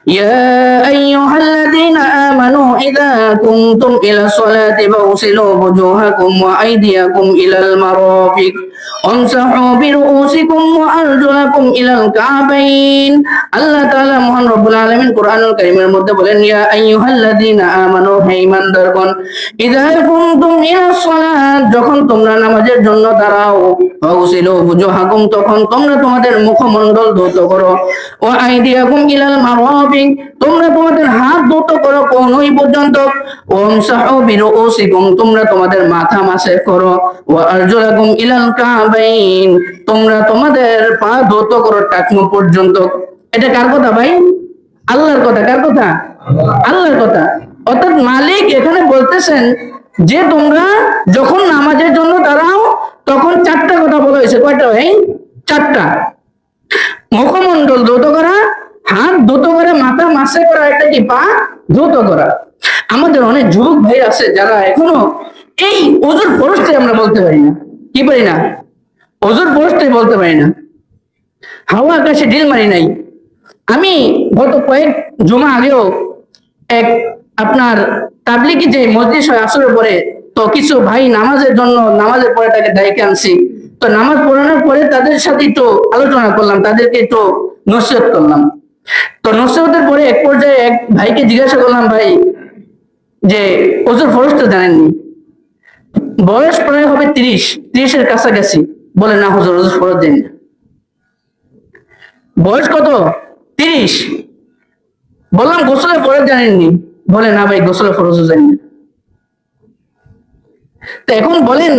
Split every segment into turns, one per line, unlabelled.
يا أيها الذين آمنوا إذا قمتم إلى الصلاة فاغسلوا وجوهكم وأيديكم إلى المرافق وامسحوا برؤوسكم وأرجلكم إلى الكعبين। আল্লাহ তাআলা মহান রব্বুল আলামিন কোরআনুল কারীমের মধ্যে বলেন, ইয়া আইয়ুহাল্লাযীনা আমানু, হে ঈমানদারগণ, ইযা কুনতুম ইলাস সালাত, যখন তোমরা নামাজের জন্য দাঁড়াও, ফাগসিলু ওয়াজহাকুম, তখন তোমরা তোমাদের মুখমণ্ডল ধৌত করো, ওয়া আইদিয়াকুম ইলাল মারাফিক, তোমরা তোমাদের হাত ধৌত করো কনুই পর্যন্ত, ওয়ামসাহু বিরুউসিকুম, তোমরা তোমাদের মাথা মাসে করো, ওয়া আরজুলাকুম ইলাল কাবাইন, তোমরা তোমাদের পা ধৌত করো টাকনু পর্যন্ত। এটা কার কথা ভাই? আল্লাহর কথা। কার কথা? আল্লাহর কথা। অর্থাৎ মালিক এখানে বলতেছেন যে তোমরা যখন নামাজের জন্য দাঁড়াও তখন চারটা কথা বলা হয়েছে। কয়টা ভাই? চারটা। মুখমণ্ডল ধৌত করা, হাত ধৌত করা, মাথা মাসে করা, একটা কি পা ধৌত করা। আমাদের অনেক যুবক ভাই আছে যারা এখনো এই ওযুর ফরজটাই আমরা বলতে পারি না। কি পারি না? ওযুর ফরজটাই বলতে পারি না। হাওয়া আকাশে ঢিল মারি নাই। আমি গত কয়েক জুমা আগেও এক আপনার তাবলিগি যে মজলিস হয় আসরের পরে, তো কিছু ভাই নামাজের জন্য নামাজের পরে তাকে ডাইকে আনছি। তো নামাজ পড়ানোর পরে তাদের সাথে একটু আলোচনা করলাম, তাদেরকে একটু নসিহত করলাম। তো নসিহতের পরে এক পর্যায়ে এক ভাইকে জিজ্ঞাসা করলাম, ভাই যে ওযুর ফরজটা জানেননি? বয়স প্রায় হবে 30-এর কাছাকাছি। বলে, না হুজুর, ওযুর ফরজ জানি না। বয়স কত? 30। বললাম, গোসলের ফরজ জানেননি? বলে, না ভাই, গোসলের ফরজও জানি না। তো এখন বলেন,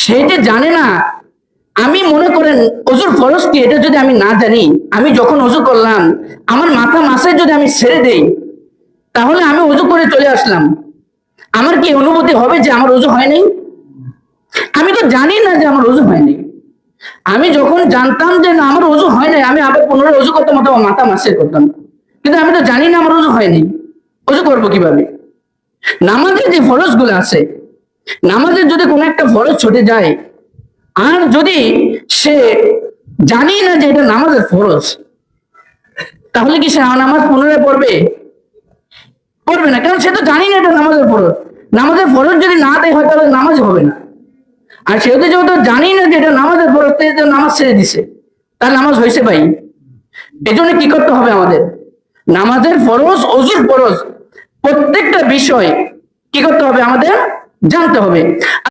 সেটা জানে না, আমি মনে করেন ওযুর ফরজ কি এটা যদি আমি না জানি, আমি যখন ওযু করলাম আমার মাথা মাসে যদি আমি ছেড়ে দেই, তাহলে আমি ওযু করে চলে আসলাম, আমার কি অনুভূতি হবে যে আমার ওযু হয় নাই? আমি তো জানি না যে আমার ওযু হয় নাই। আমি যখন জানতাম যে না আমার ওযু হয় নাই, আমি আবার পুনরায় ওযু করতাম অথবা মাথা মাসে করতাম। কিন্তু আমি তো জানি না আমার ওযু হয়নি, ওযু করবো কিভাবে? নামাজের যে ফরজ গুলো আছে, নামাজের যদি কোনো একটা ফরজ ছুটে যায়, আর যদি সে জানি না যে এটা নামাজের ফরজ, তাহলে কি সে নামাজ পুনরায় পড়বে? পড়বে না, কারণ সে তো জানি না এটা নামাজের ফরজ। নামাজের ফরজ যদি না দেয় হয় তাহলে নামাজ হবে না। আর সেহেতু যেহেতু জানি না যে এটা নামাজের ফরজ, নামাজ ছেড়ে দিছে, তার নামাজ হয়েছে ভাই। এই জন্য কি করতে হবে আমাদের? নামাজের ফরজ, ওযুর ফরজ, প্রত্যেকটা বিষয় কি করতে হবে? আমাদের জানতে হবে।